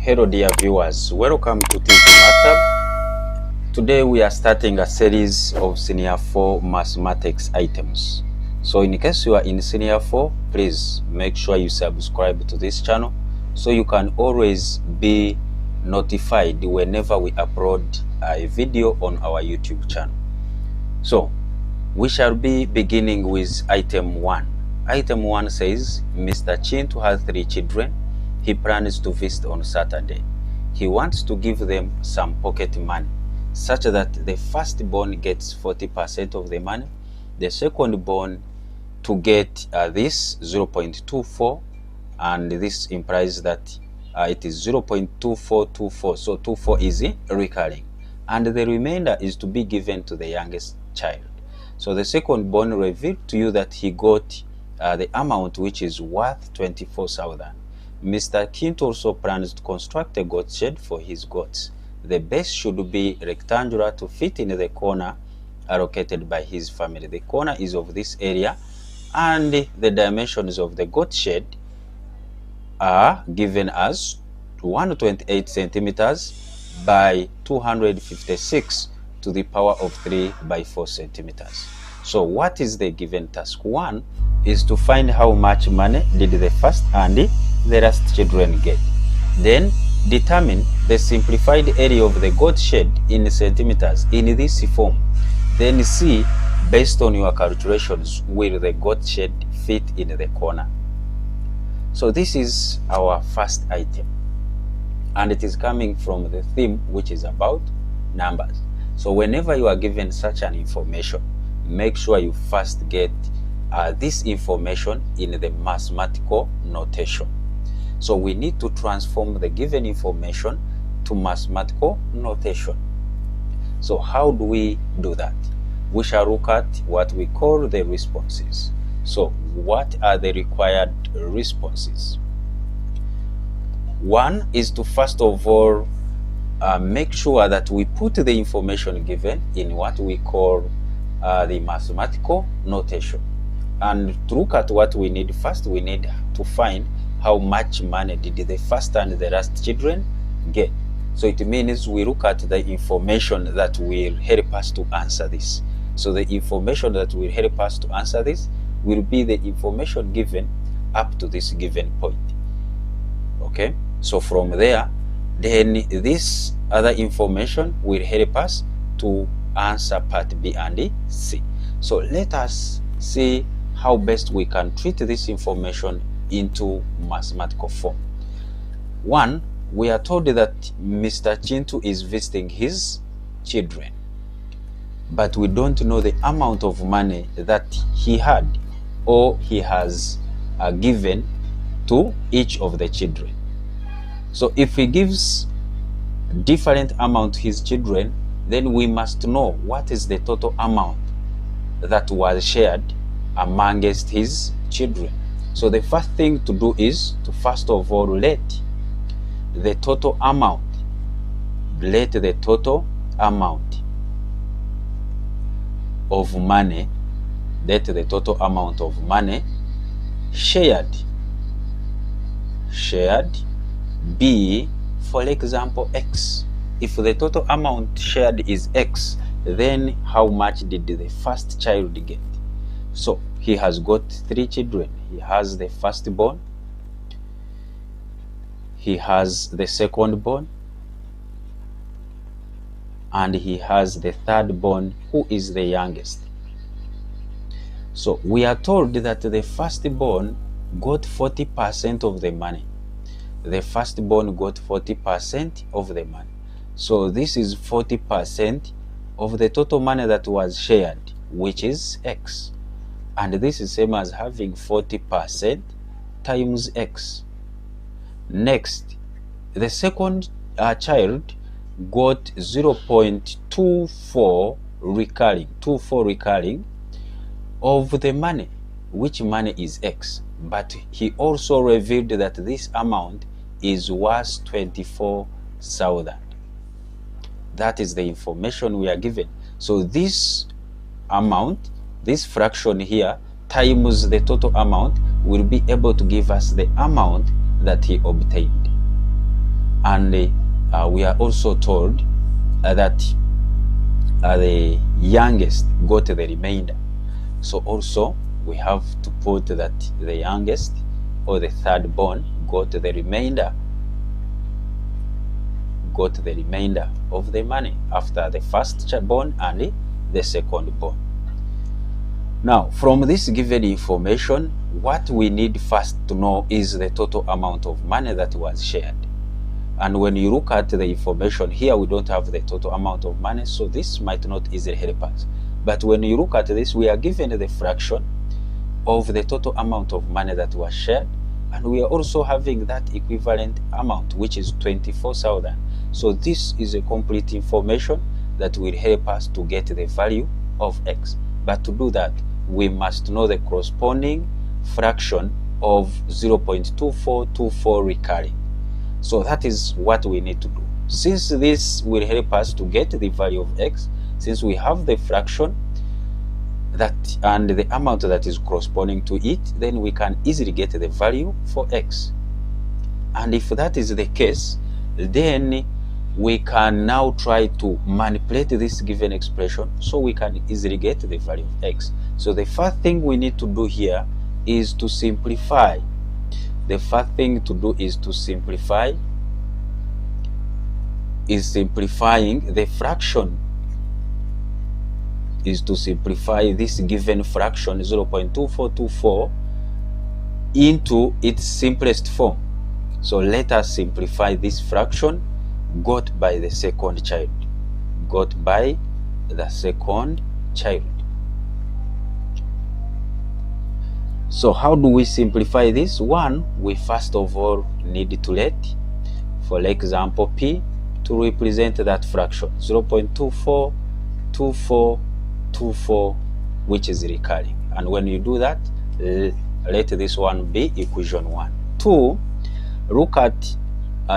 Hello dear viewers, welcome to TV Mathab. Today we are starting a series of Senior 4 mathematics items. So in case you are in Senior 4, please make sure you subscribe to this channel so you can always be notified whenever we upload a video on our YouTube channel. So we shall be beginning with item 1. Item 1 says, Mr. Chintu has 3 children. He plans to visit on Saturday. He wants to give them some pocket money, such that the firstborn gets 40% of the money, the secondborn to get this 0.24, and this implies that it is 0.2424, so 24 is recurring, and the remainder is to be given to the youngest child. So the secondborn revealed to you that he got the amount which is worth 24,000. Mr. Chintu also plans to construct a goat shed for his goats. The base should be rectangular to fit in the corner allocated by his family. The corner is of this area, and the dimensions of the goat shed are given as 128 centimeters by 256 to the power of 3 by 4 centimeters. So what is the given task? 1 is to find how much money did the first and the last children get. Then determine the simplified area of the goat shed in centimeters in this form. Then see, based on your calculations, will the goat shed fit in the corner. So this is our first item, and it is coming from the theme which is about numbers. So whenever you are given such an information, make sure you first get this information in the mathematical notation. So we need to transform the given information to mathematical notation. So how do we do that? We shall look at what we call the responses. So what are the required responses? 1 is to first of all make sure that we put the information given in what we call the mathematical notation. And to look at what we need, first we need to find how much money did the first and the last children get. So it means we look at the information that will help us to answer this. So the information that will help us to answer this will be the information given up to this given point. Okay, so from there, then this other information will help us to answer part B and C. So let us see how best we can treat this information into mathematical form. 1, we are told that Mr. Chintu is visiting his children, but we don't know the amount of money that he had or he has given to each of the children. So if he gives different amount to his children, then we must know what is the total amount that was shared amongst his children. So the first thing to do is to first of all let the total amount of money shared be, for example, X. If the total amount shared is X, then how much did the first child get? So he has got 3 children. He has the firstborn, he has the secondborn, and he has the thirdborn, who is the youngest. So we are told that the firstborn got 40% of the money. The firstborn got 40% of the money. So this is 40% of the total money that was shared, which is X. And this is same as having 40% times X. Next, the second child got 0.24 recurring of the money, which money is X. But he also revealed that this amount is worth 24,000. That is the information we are given. So this amount, this fraction here, times the total amount will be able to give us the amount that he obtained. and we are also told that the youngest got the remainder. So also we have to put that the youngest or the third born got the remainder of the money after the first born and the second born. Now, from this given information, what we need first to know is the total amount of money that was shared. And when you look at the information here, we don't have the total amount of money, so this might not easily help us. But when you look at this, we are given the fraction of the total amount of money that was shared, and we are also having that equivalent amount, which is 24,000. So this is a complete information that will help us to get the value of X. But to do that, we must know the corresponding fraction of 0.2424 recurring. So that is what we need to do. Since this will help us to get the value of X, since we have the fraction that and the amount that is corresponding to it, then we can easily get the value for X. And if that is the case, then we can now try to manipulate this given expression so we can easily get the value of X. So the first thing we need to do here is to simplify. The first thing to do is to simplifying the fraction, is to simplify this given fraction 0.2424 into its simplest form. So let us simplify this fraction got by the second child. So how do we simplify this? One, we first of all need to let, for example, P to represent that fraction 0.242424, which is recurring. And when you do that, let this one be equation 1. 2, look at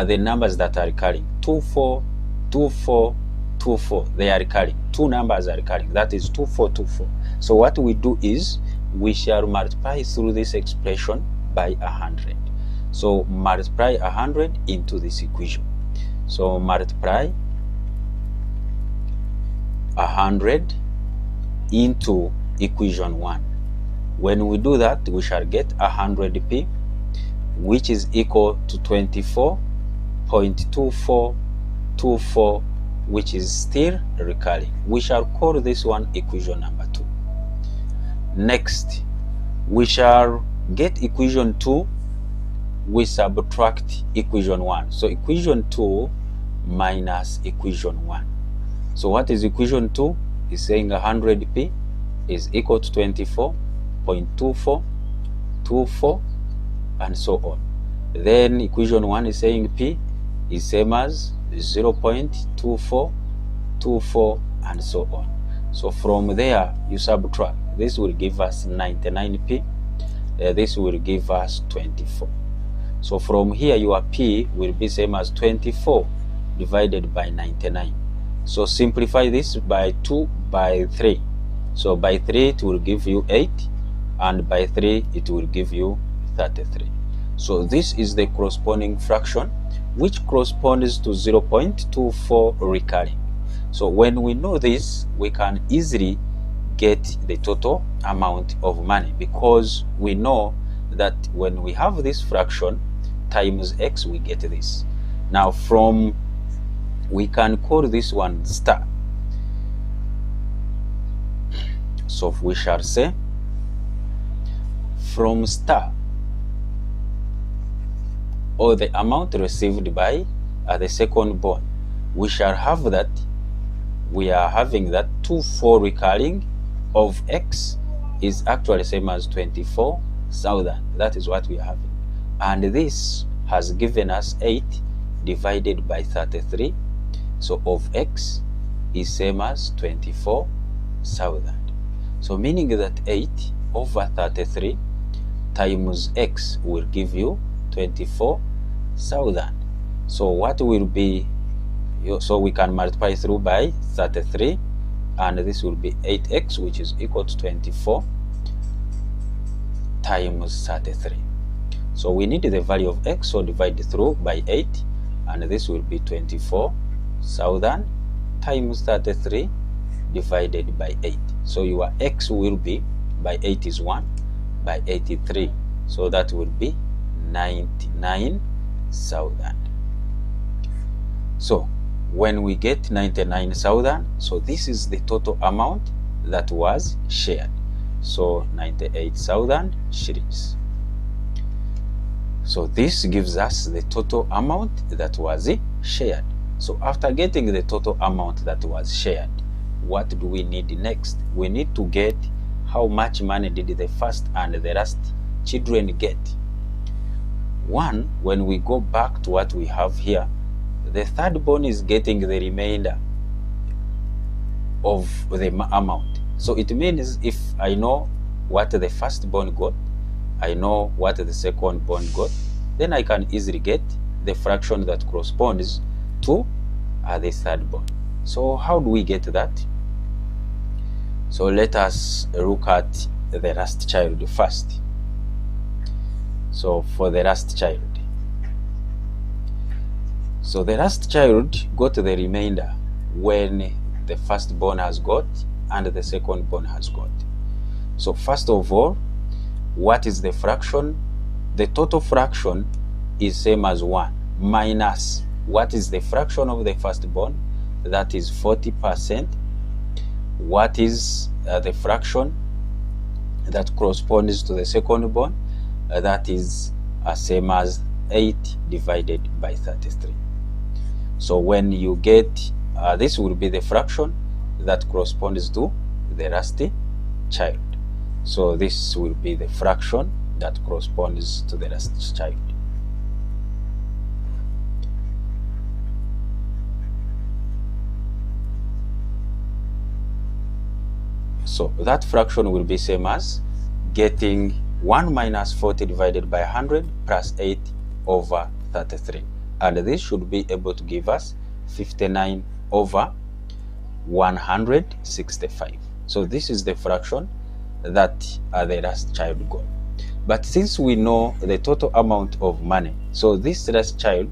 the numbers that are recurring. 24, 24, 24, they are recurring. Two numbers are recurring, that is 2424. So what we do is we shall multiply through this expression by 100. So multiply 100 into this equation. So multiply 100 into equation 1. When we do that, we shall get 100p, which is equal to 24.2424, which is still recurring. We shall call this one equation number 2. Next, we shall get equation 2, we subtract equation 1. So equation 2 minus equation 1. So what is equation 2? Is saying 100p is equal to 24.2424 and so on. Then equation 1 is saying p is same as 0.2424 and so on. So from there you subtract. This will give us 99p. This will give us 24. So from here your p will be same as 24 divided by 99. So simplify this by 2 by 3. So by 3 it will give you 8, and by 3 it will give you 33. So this is the corresponding fraction, which corresponds to 0.24 recurring. So when we know this, we can easily get the total amount of money, because we know that when we have this fraction times X, we get this. Now we can call this one star. So we shall say from star, or the amount received by the second born, we shall have that we are having that 24 recurring of X is actually same as 24,000. That is what we are having. And this has given us 8 divided by 33. So of X is same as 24,000. So meaning that 8 over 33 times X will give you 24,000. So what will be, so we can multiply through by 33, and this will be 8x, which is equal to 24 times 33. So we need the value of X, so divide through by 8, and this will be 24,000 times 33 divided by 8. So your x will be, by 8 is 1, by 83. So that will be 99,000. So when we get 99,000, so this is the total amount that was shared. So 98,000 shillings. So this gives us the total amount that was shared. So after getting the total amount that was shared, what do we need next? We need to get how much money did the first and the last children get. One, when we go back to what we have here, the third born is getting the remainder of the amount. So it means if I know what the first born got, I know what the second born got, then I can easily get the fraction that corresponds to the third born. So how do we get that? So let us look at the last child first. So for the last child, so the last child got the remainder when the firstborn has got and the secondborn has got. So first of all, what is the fraction? The total fraction is same as 1 minus what is the fraction of the firstborn? That is 40%. What is the fraction that corresponds to the secondborn? That is same as 8 divided by 33. So when you get this will be the fraction that corresponds to the last child. So this will be the fraction that corresponds to the last child. So that fraction will be same as getting 1 minus 40 divided by 100 plus 8 over 33. And this should be able to give us 59 over 165. So this is the fraction that the last child got. But since we know the total amount of money, so this last child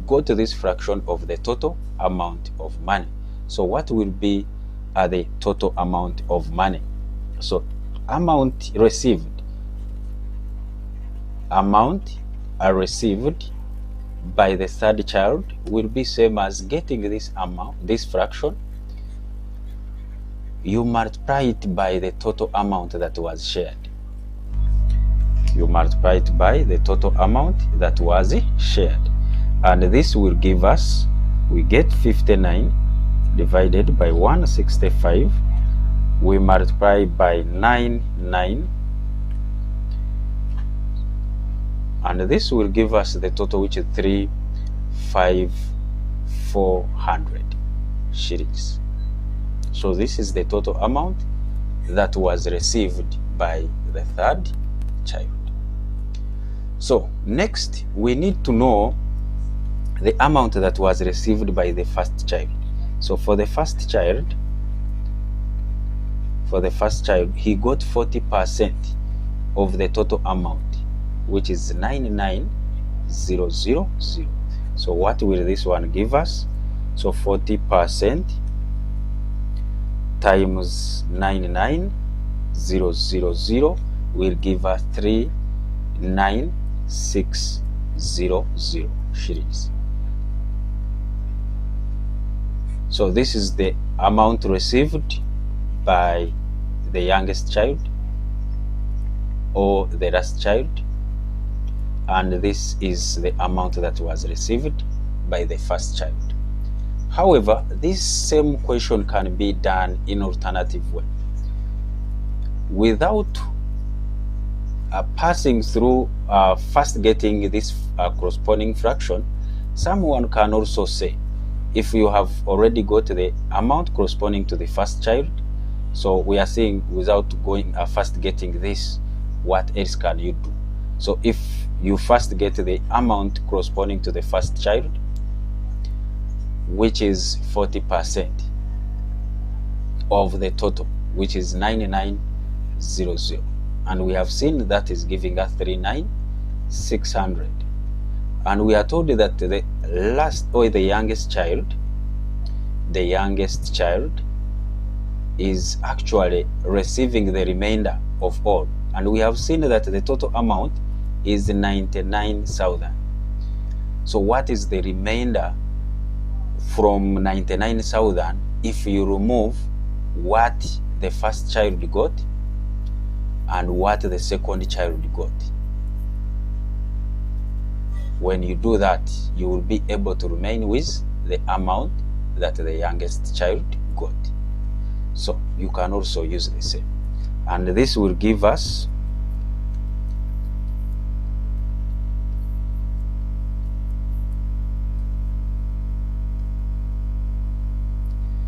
got this fraction of the total amount of money. So what will be the total amount of money? So amount received by the third child will be same as getting this amount, this fraction, you multiply it by the total amount that was shared. You multiply it by the total amount that was shared. And this will give us, we get 59 divided by 165. We multiply by 9, and this will give us the total, which is 3,400 shillings. So this is the total amount that was received by the third child. So next we need to know the amount that was received by the first child. So for the first child, he got 40% of the total amount, which is 99,000. So what will this one give us? So 40% times 99,000 will give us 3,960 shillings. So this is the amount received by the youngest child or the last child, and this is the amount that was received by the first child. However, this same question can be done in alternative way. Without passing through first getting this corresponding fraction, someone can also say, if you have already got the amount corresponding to the first child, so we are saying without going first getting this, what else can you do? So if you first get the amount corresponding to the first child, which is 40% of the total, which is 99,000, and we have seen that is giving us 3,960. And we are told that the last or the youngest child is actually receiving the remainder of all. And we have seen that the total amount is 99,000. So what is the remainder from 99,000 if you remove what the first child got and what the second child got? When you do that, you will be able to remain with the amount that the youngest child got. So you can also use the same. And this will give us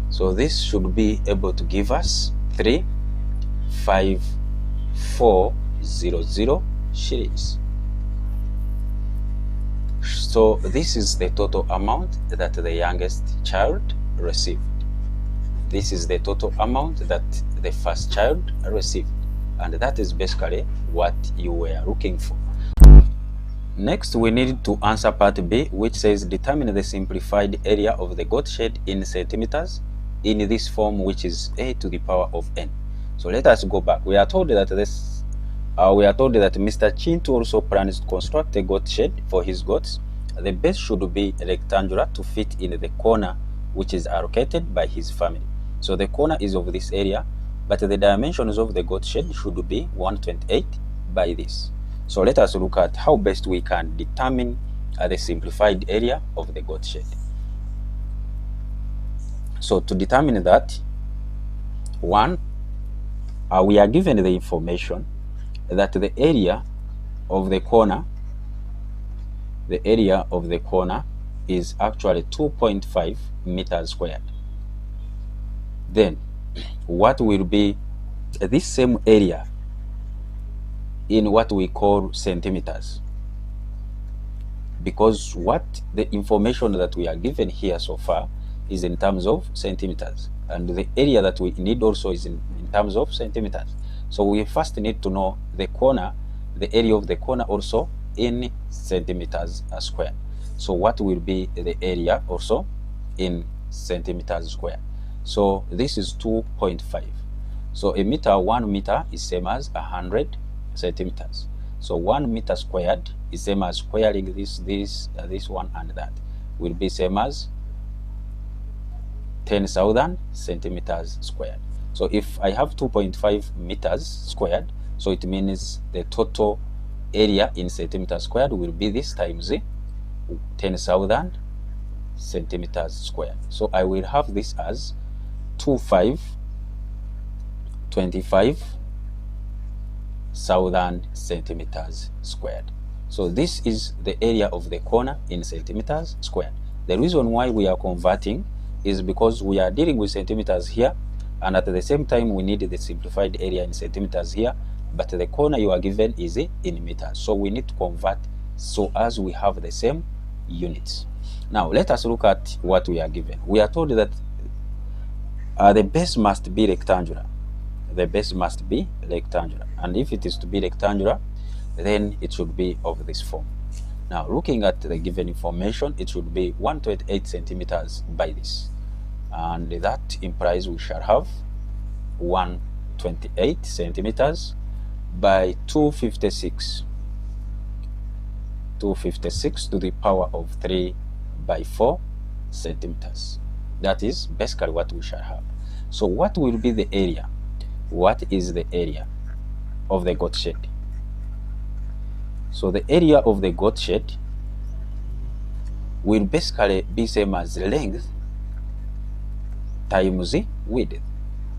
so this should be able to give us 35400 shillings. So this is the total amount that the youngest child received. This is the total amount that the first child received. And that is basically what you were looking for. Next, we need to answer part B, which says determine the simplified area of the goat shed in centimeters in this form, which is a to the power of n. So let us go back. We are told that Mr. Chintu also plans to construct a goat shed for his goats. The base should be rectangular to fit in the corner which is allocated by his family. So the corner is of this area, but the dimensions of the goat shed should be 128 by this. So let us look at how best we can determine the simplified area of the goat shed. So to determine that, one, we are given the information that the area of the corner is actually 2.5 meters squared. Then what will be this same area in what we call centimeters? Because what the information that we are given here so far is in terms of centimeters, and the area that we need also is in terms of centimeters. So we first need to know the corner, the area of the corner also in centimeters squared. So what will be the area also in centimeters squared? So this is 2.5. So 1 meter is same as 100 centimeters. So 1 meter squared is same as squaring this one, and that will be same as 10,000 centimeters squared. So if I have 2.5 meters squared, so it means the total area in centimeters squared will be this times 10,000 centimeters squared. So I will have this as 25,000 centimeters squared. So this is the area of the corner in centimeters squared. The reason why we are converting is because we are dealing with centimeters here, and at the same time we need the simplified area in centimeters here, but the corner you are given is in meters. So we need to convert so as we have the same units. Now let us look at what we are given. We are told that the base must be rectangular. The base must be rectangular, and if it is to be rectangular, then it should be of this form. Now looking at the given information, it should be 128 centimeters by this, and that implies we shall have 128 centimeters by 256 to the power of 3 by 4 centimeters. That is basically what we shall have. So what will be the area? What is the area of the goat shed? So the area of the goat shed will basically be same as length times width,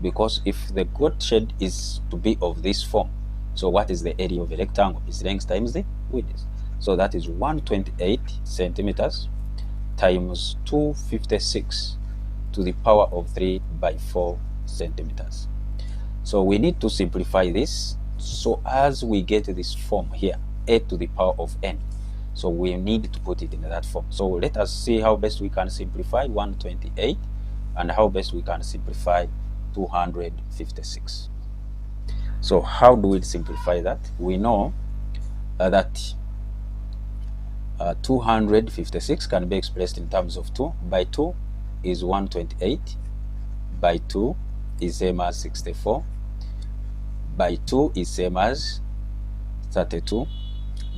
because if the goat shed is to be of this form, so what is the area of a rectangle? Is length times the width. So that is 128 centimeters times 256 to the power of 3 by 4 centimeters. So we need to simplify this so as we get this form here, a to the power of n. So we need to put it in that form. So let us see how best we can simplify 128 and how best we can simplify 256. So how do we simplify that? We know that 256 can be expressed in terms of 2. By 2 is 128. By 2 is same as 64. By 2 is same as 32.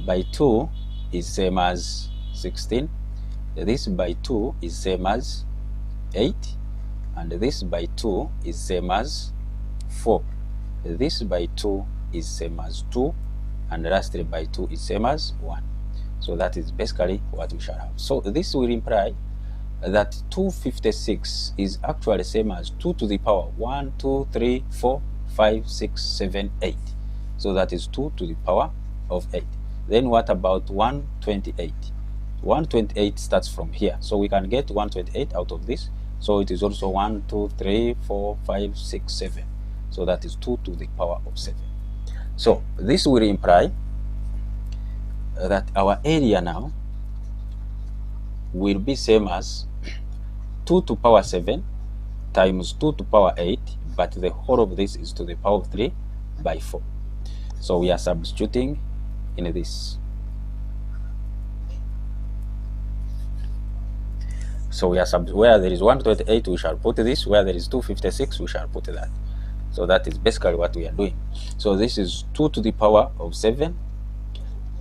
By 2 is same as 16. This by 2 is same as 8. And this by 2 is same as 4. This by 2 is same as 2. And lastly by 2 is same as 1. So that is basically what we shall have. So this will imply that 256 is actually same as 2 to the power 1, 2, 3, 4, 5, 6, 7, 8. So that is 2 to the power of 8. Then what about 128? 128 starts from here. So we can get 128 out of this. So it is also 1, 2, 3, 4, 5, 6, 7. So that is 2 to the power of 7. So this will imply that our area now will be same as 2 to power 7 times 2 to power 8, but the whole of this is to the power of 3 by 4. So we are substituting in this. So we are where there is 128, we shall put this. Where there is 256, we shall put that. So that is basically what we are doing. So this is 2 to the power of 7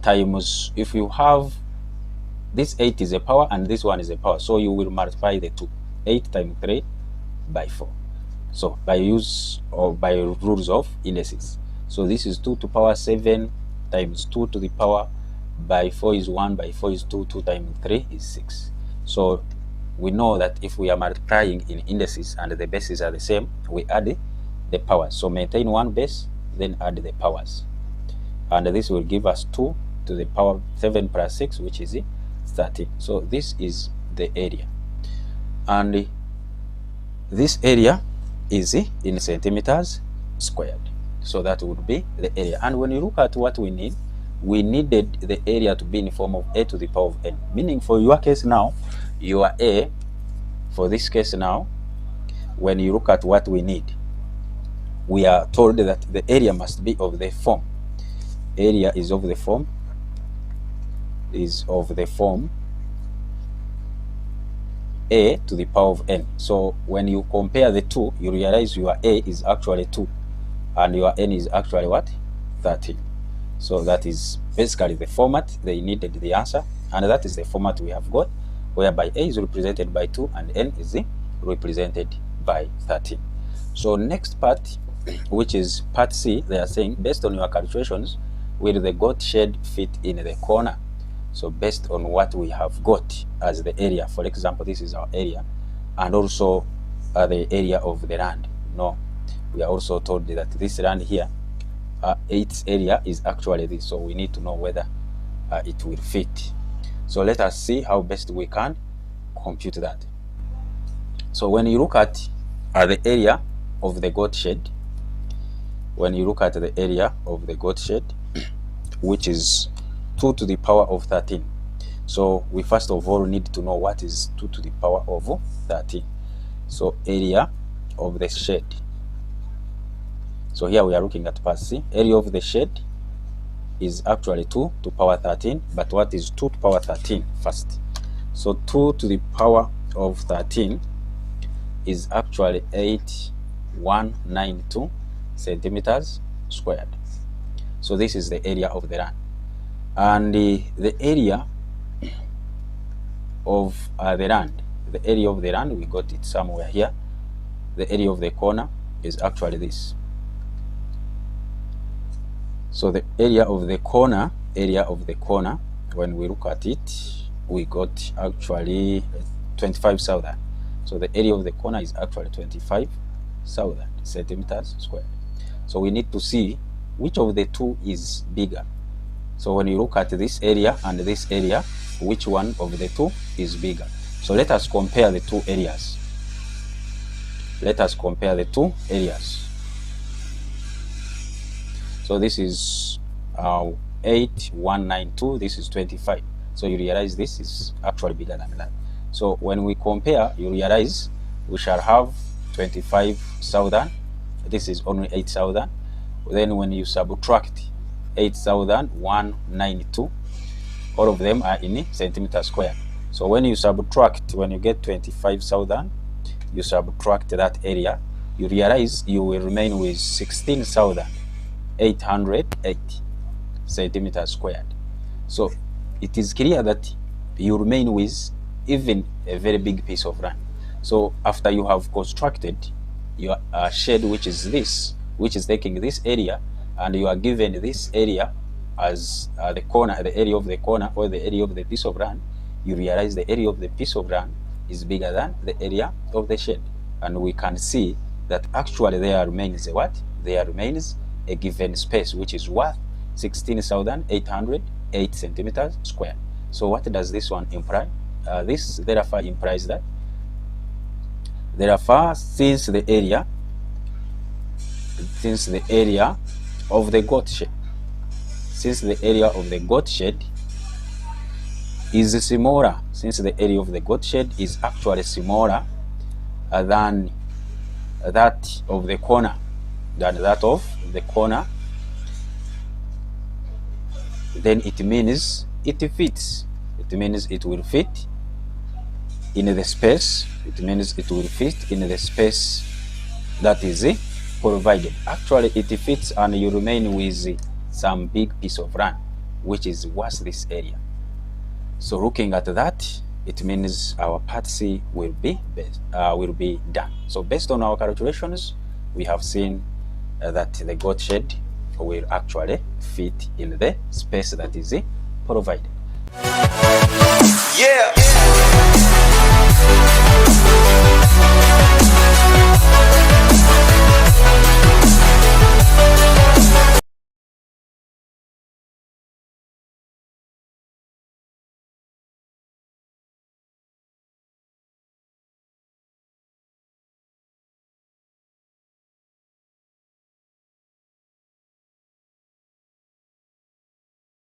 times, if you have this 8 is a power and this one is a power, so you will multiply the two. 8 times 3 by 4. So by use or by rules of indices. So this is 2 to power 7 times 2 to the power by 4 is 1, by 4 is 2, 2 times 3 is 6. So we know that if we are multiplying in indices and the bases are the same, we add the powers. So maintain one base, then add the powers. And this will give us 2 to the power 7 plus 6, which is 13. So this is the area. And this area is in centimeters squared. So that would be the area. And when you look at what we need, we needed the area to be in the form of a to the power of n. Meaning for your case now, your a, for this case now, when you look at what we need, we are told that the area must be of the form. Area is of the form, a to the power of n. So when you compare the two, you realize your a is actually 2 and your n is actually what? 13. So that is basically the format they needed the answer, and that is the format we have got, whereby a is represented by 2 and n is represented by 13. So next part, which is part C, they are saying based on your calculations, will the goat shed fit in the corner? So based on what we have got as the area, for example, this is our area, and also the area of the land. No, we are also told that this land here, its area is actually this. So we need to know whether it will fit. So let us see how best we can compute that. So when you look at the area of the goat shed, which is 2 to the power of 13. So we first of all need to know what is 2 to the power of 13. So area of the shed. So here we are looking at part C. Area of the shed is actually 2 to power 13. But what is 2 to power 13 first? So 2 to the power of 13 is actually 8192 centimeters squared. So this is the area of the land. And the area of the land, we got it somewhere here. The area of the corner is actually this. So the area of the corner, when we look at it, we got actually 25,000. So the area of the corner is actually 25,000 centimeters squared. So we need to see which of the two is bigger. So when you look at this area and this area, which one of the two is bigger? So let us compare the two areas. So this is 8192, this is 25. So you realize this is actually bigger than that. So when we compare, you realize we shall have 25,000. This is only 8,000. Then when you subtract 8,192 all of them are in centimeters squared. So when you subtract, when you get 25,000, you subtract that area, you realize you will remain with 16,880 centimeters squared. So it is clear that you remain with even a very big piece of land. So after you have constructed your shed, which is this, which is taking this area, and you are given this area as the corner, the area of the corner, or the area of the piece of land, you realize the area of the piece of land is bigger than the area of the shed. And we can see that actually there remains a what? There remains a given space which is worth 16,808 centimeters squared. So what does this one imply? This therefore implies that therefore since the area of the goat shed, since the area of the goat shed is smaller, since the area of the goat shed is actually smaller than that of the corner, then it means it fits. It means it will fit in the space. It means it will fit in the space that is provided. Actually, it fits, and you remain with some big piece of land which is worth this area. So looking at that, it means our part C will be done. So based on our calculations, we have seen that the goat shed will actually fit in the space that is provided. Yeah.